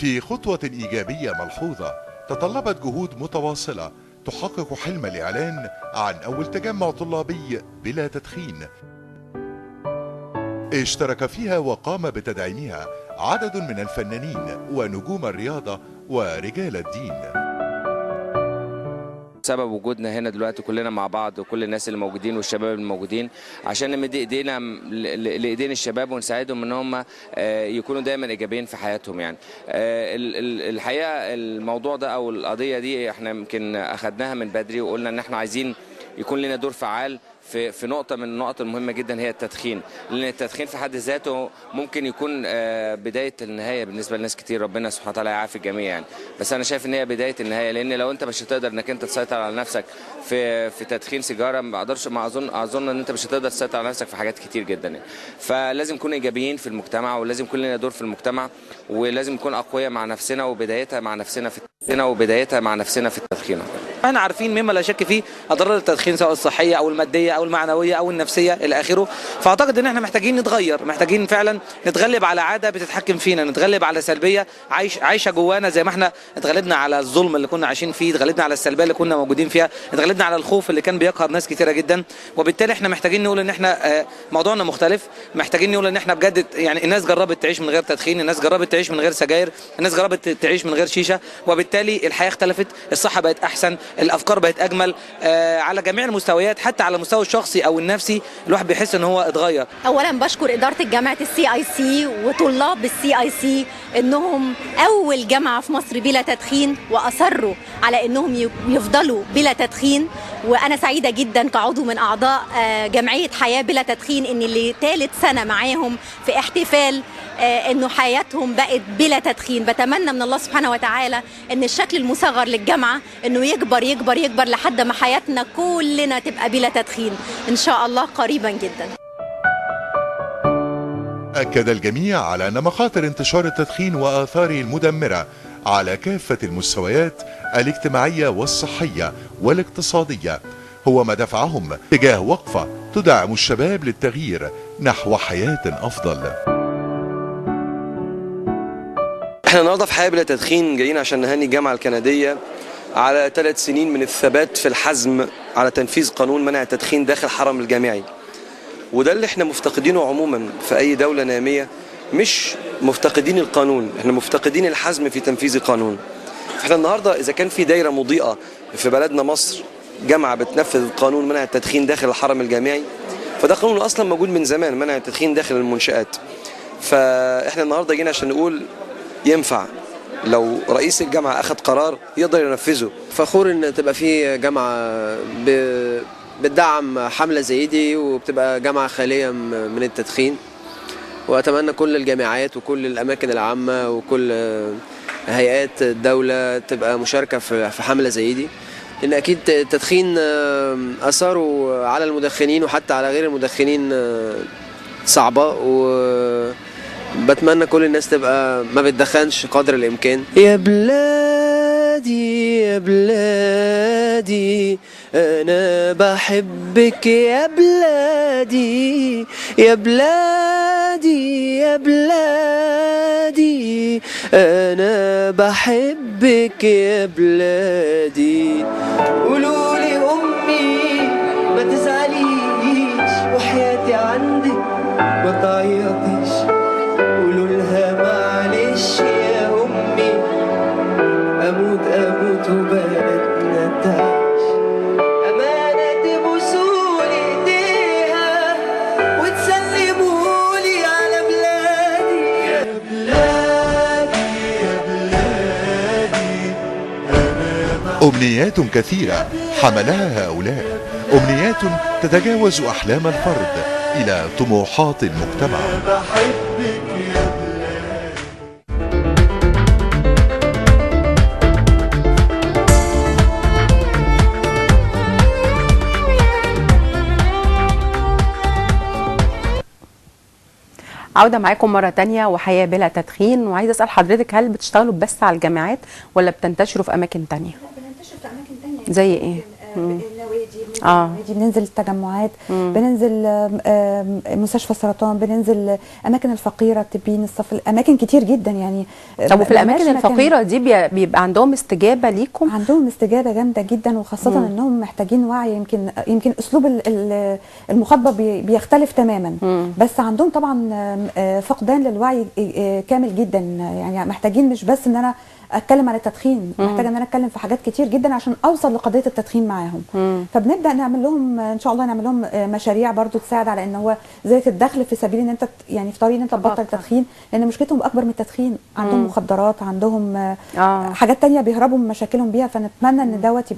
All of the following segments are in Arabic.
في خطوة إيجابية ملحوظة تطلبت جهود متواصلة تحقق حلم الإعلان عن أول تجمع طلابي بلا تدخين اشترك فيها وقام بتدعيمها عدد من الفنانين ونجوم الرياضة ورجال الدين. سبب وجودنا هنا دلوقتي كلنا مع بعض وكل الناس اللي موجودين والشباب الموجودين عشان نمد ايدينا لايدين الشباب ونساعدهم ان هم يكونوا دايما ايجابيين في حياتهم. يعني الحقيقه الموضوع ده او القضيه دي احنا يمكن اخذناها من بدري وقلنا ان احنا عايزين يكون لنا دور فعال في نقطة من النقط المهمة جدا هي التدخين، لأن التدخين في حد ذاته ممكن يكون بداية النهاية بالنسبة لناس كتير، ربنا سبحانه وتعالى يعافي الجميع يعني. بس أنا شايف إن هي بداية النهاية، لأن لو أنت مش هتقدر إنك أنت تسيطر على نفسك في تدخين سيجارة ما أظن إن أنت مش هتقدر تسيطر على نفسك في حاجات كتير جدا يعني. فلازم نكون إيجابيين في المجتمع ولازم يكون لنا دور في المجتمع ولازم نكون أقوياء مع نفسنا وبدايتها مع نفسنا في التدخين. احنا عارفين مما لا شك فيه اضرار التدخين سواء الصحيه او الماديه او المعنويه او النفسيه الى اخره. فاعتقد ان احنا محتاجين نتغير، محتاجين فعلا نتغلب على عاده بتتحكم فينا، نتغلب على سلبيه عايشه جوانا زي ما احنا اتغلبنا على الظلم اللي كنا عايشين فيه، اتغلبنا على السلبيه اللي كنا موجودين فيها، اتغلبنا على الخوف اللي كان بيقهر ناس كثيره جدا. وبالتالي احنا محتاجين نقول ان احنا موضوعنا مختلف، محتاجين نقول ان احنا بجد يعني الناس جربت تعيش من غير تدخين، الناس جربت تعيش من غير سجاير، الناس جربت تعيش من غير شيشه، وبالتالي الحياه اختلفت، الصحه بقت احسن، الافكار بقت اجمل على جميع المستويات، حتى على المستوى الشخصي او النفسي الواحد بيحس ان هو اتغير. اولا بشكر اداره جامعه الCIC وطلاب الCIC انهم اول جامعه في مصر بلا تدخين واصروا على انهم يفضلوا بلا تدخين، وانا سعيده جدا كعضو من اعضاء جمعيه حياه بلا تدخين ان اللي ثالث سنه معاهم في احتفال انه حياتهم بقت بلا تدخين. بتمنى من الله سبحانه وتعالى ان الشكل المصغر للجامعه انه يكبر يكبر يكبر لحد ما حياتنا كلنا تبقى بلا تدخين ان شاء الله قريبا جدا. أكد الجميع على أن مخاطر انتشار التدخين وآثاره المدمرة على كافة المستويات الاجتماعية والصحية والاقتصادية هو ما دفعهم تجاه وقفة تدعم الشباب للتغيير نحو حياة أفضل. احنا النهارده في حياة بلا تدخين جايين عشان نهني الجامعة الكندية على 3 سنين من الثبات في الحزم على تنفيذ قانون منع التدخين داخل الحرم الجامعي. وده اللي احنا مفتقدينه عموما في اي دولة نامية، مش مفتقدين القانون، احنا مفتقدين الحزم في تنفيذ القانون. احنا النهارده اذا كان في دايرة مضيئة في بلدنا مصر جامعة بتنفذ قانون منع التدخين داخل الحرم الجامعي، فده قانون اصلا موجود من زمان، منع التدخين داخل المنشآت. فاحنا النهارده جينا عشان نقول ينفع لو رئيس الجامعة أخذ قرار يقدر ينفذه. فخور إن تبقى في جامعة بتدعم حملة زي دي وبتبقى جامعة خالية من التدخين، وأتمنى كل الجامعات وكل الأماكن العامة وكل هيئات الدولة تبقى مشاركة في حملة زي دي، لأن أكيد التدخين أثاره على المدخنين وحتى على غير المدخنين صعبة، بتمنى كل الناس تبقى ما بتدخنش قدر الامكان. يا بلادي يا بلادي انا بحبك يا بلادي يا بلادي يا بلادي انا بحبك يا بلادي. قولوا لي امي ما تزعليش وحياتي عندك ما تعيطيش، قولوا لها معلش يا امي اموت اموت وبلدنا تعيش. امانه تبوسولي ايديها وتسلمولي على بلادي يا بلادي يا بلادي. أمنيات كثيرة حملها هؤلاء، أمنيات تتجاوز أحلام الفرد إلى طموحات المجتمع. عودة معاكم مرة تانية وحياة بلا تدخين، وعايزة أسأل حضرتك هل بتشتغلوا بس على الجامعات ولا بتنتشروا في أماكن تانية؟ بننتشر في أماكن تانية زي إيه؟ النوادي، بننزل التجمعات، بننزل مستشفى السرطان، بننزل اماكن الفقيره، التبين، الصف، اماكن كتير جدا يعني. طب وفي الاماكن الفقيره دي بيبقى عندهم استجابه ليكم؟ عندهم استجابه جامده جدا، وخاصه انهم محتاجين وعي. يمكن اسلوب المخاطبه بيختلف تماما، بس عندهم طبعا فقدان للوعي كامل جدا. يعني محتاجين مش بس ان انا اتكلم عن التدخين، محتاجه ان انا اتكلم في حاجات كتير جدا عشان اوصل لقضيه التدخين معاهم. فبنبدا نعمل لهم ان شاء الله، نعمل لهم مشاريع برضو تساعد على ان هو زي الدخل في سبيل ان انت يعني في طريق ان انت تبطل التدخين، لان مشكلتهم اكبر من التدخين. عندهم مخدرات، عندهم حاجات تانية بيهربوا من مشاكلهم بيها. فنتمنى ان دوت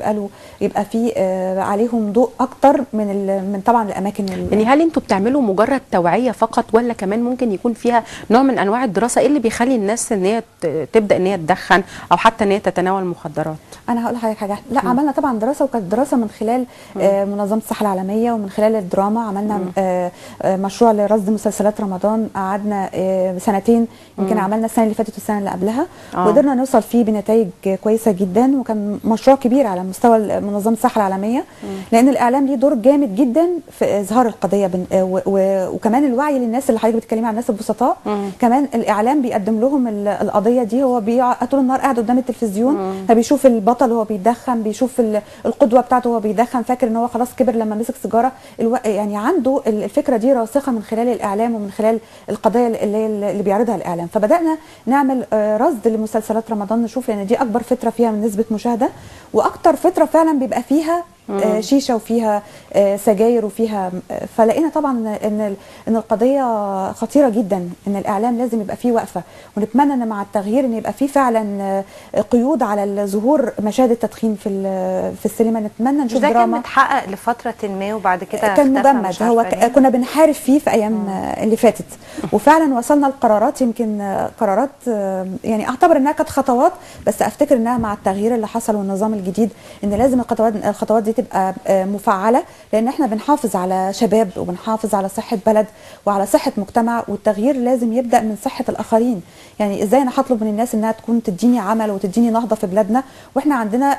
يبقى في عليهم ضوء اكتر من طبعا الاماكن. يعني هل انتوا بتعملوا مجرد توعيه فقط، ولا كمان ممكن يكون فيها نوع من انواع الدراسه؟ ايه اللي بيخلي الناس ان هي تبدا ان هي تدخن او حتى ان هي تتناول المخدرات؟ انا هقول لحضرتك حاجه. لا، عملنا طبعا دراسه، وكانت دراسه من خلال منظمه الصحه العالميه، ومن خلال الدراما. عملنا مشروع لرصد مسلسلات رمضان، قعدنا سنتين، يمكن عملنا السنه اللي فاتت والسنه اللي قبلها، وقدرنا نوصل فيه بنتائج كويسه جدا. وكان مشروع كبير على مستوى منظمه الصحه العالميه، لان الاعلام ليه دور جامد جدا في اظهار القضيه، وكمان الوعي للناس اللي حضرتك بتتكلمي عن الناس البسطاء. كمان الاعلام بيقدم لهم القضيه دي. هو طول النهار قاعد قدام التلفزيون، فبيشوف البطل وهو بيدخن، بيشوف القدوه بتاعته وهو بيدخن، فاكر ان هو خلاص كبر لما مسك سيجاره. يعني عنده الفكره دي راسخه من خلال الاعلام ومن خلال القضايا اللي بيعرضها الاعلام. فبدانا نعمل رصد لمسلسلات رمضان، نشوف، لان دي اكبر فتره فيها من نسبه مشاهده، واكتر فتره فعلا بيبقى فيها شيشه وفيها سجاير وفيها. فلقينا طبعا ان القضيه خطيره جدا، ان الاعلام لازم يبقى فيه وقفه. ونتمنى ان مع التغيير ان يبقى فيه فعلا قيود على ظهور مشاهد التدخين في السينما. نتمنى نشوف دراما. ده كان متحقق لفتره ما وبعد كده كان مجمد. هو كنا بنحارب فيه في ايام اللي فاتت، وفعلا وصلنا لقرارات، يمكن قرارات يعني اعتبر انها كانت خطوات، بس افتكر انها مع التغيير اللي حصل والنظام الجديد ان لازم الخطوات دي تبقى مفعله، لان احنا بنحافظ على شباب وبنحافظ على صحه بلد وعلى صحه مجتمع، والتغيير لازم يبدا من صحه الاخرين. يعني ازاي انا هطلب من الناس انها تكون تديني عمل وتديني نهضه في بلادنا، واحنا عندنا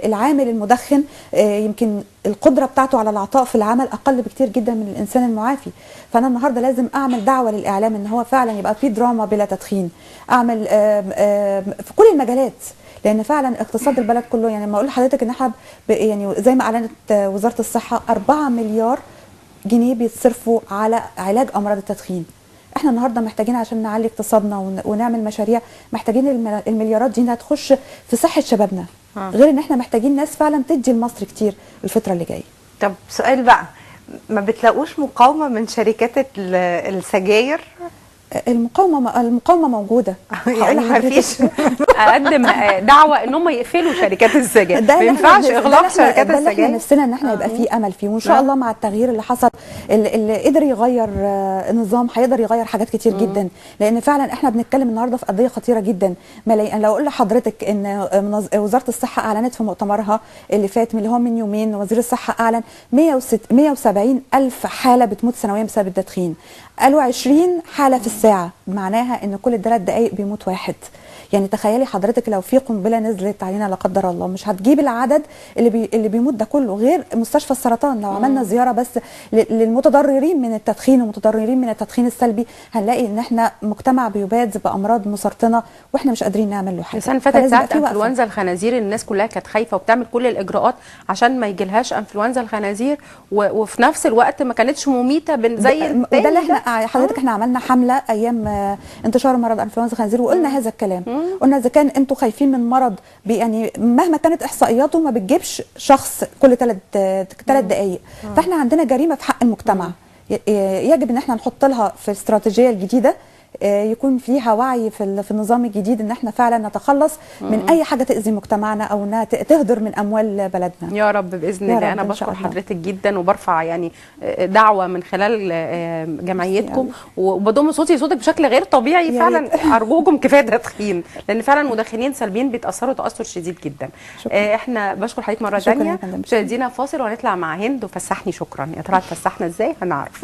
العامل المدخن يمكن القدره بتاعته على العطاء في العمل اقل بكتير جدا من الانسان المعافي. فانا النهارده لازم اعمل دعوه للاعلام ان هو فعلا يبقى في دراما بلا تدخين، اعمل في كل المجالات، لان فعلا اقتصاد البلد كله. يعني لما اقول لحضرتك ان احنا يعني زي ما اعلنت وزاره الصحه 4 مليار جنيه بيتصرفوا على علاج امراض التدخين. احنا النهارده محتاجين عشان نعلي اقتصادنا ونعمل مشاريع، محتاجين المليارات دي انها تخش في صحه شبابنا، غير ان احنا محتاجين ناس فعلا تدي لمصر كتير الفتره اللي جايه. طب سؤال بقى، ما بتلاقوش مقاومه من شركات السجاير؟ المقاومه موجوده. يعني ما فيش اقدم دعوه ان هم يقفلوا شركات السجاير، ما ينفعش اغلاق شركات السجاير. احنا نفسنا ان احنا يبقى في امل فيه، وان شاء الله مع التغيير اللي حصل اللي قدر يغير النظام هيقدر يغير حاجات كتير جدا، لان فعلا احنا بنتكلم النهارده في قضيه خطيره جدا. لو اقول لحضرتك ان وزاره الصحه اعلنت في مؤتمرها اللي فات اللي هو من يومين، وزير الصحه اعلن 170 الف حاله بتموت سنويا بسبب التدخين. قالوا 20 حاله في الساعه، معناها ان كل 3 دقائق بيموت واحد. يعني تخيلي حضرتك لو في قنبله نزلت علينا لا قدر الله، مش هتجيب العدد اللي بيموت ده كله. غير مستشفى السرطان لو عملنا زياره بس للمتضررين من التدخين ومتضررين من التدخين السلبي، هنلاقي ان احنا مجتمع بيباد بامراض مسرطنه واحنا مش قادرين نعمل له حاجه. السنه اللي فاتت ساعه انفلونزا الخنازير الناس كلها كانت خايفه وبتعمل كل الاجراءات عشان ما يجيلهاش انفلونزا الخنازير، وفي نفس الوقت ما كانتش مميته زي التاني. ده اللي احنا حضرتك احنا عملنا حمله ايام انتشار مرض انفلونزا الخنازير، وقلنا هذا الكلام. قلنا اذا كان انتوا خايفين من مرض يعني مهما كانت احصائياته ما بتجيبش شخص كل 3 دقائق، فاحنا عندنا جريمه في حق المجتمع. يجب ان احنا نحط لها في الاستراتيجيه الجديده، يكون فيها وعي في النظام الجديد ان احنا فعلا نتخلص من اي حاجه تاذي مجتمعنا او انها تهدر من اموال بلدنا. يا رب باذن الله. انا بشكر حضرتك جدا، وبرفع يعني دعوه من خلال جمعيتكم، وبضم صوتك بشكل غير طبيعي. فعلا ارجوكم كفايه تدخين، لان فعلا المدخنين سلبيين بيتاثروا تاثر شديد جدا. احنا بشكر حضرتك مره ثانيه. مشاهدينا فاصل وهنطلع مع هند وفسحني. شكرا. يا ترى هتفسحنا ازاي؟ هنعرف.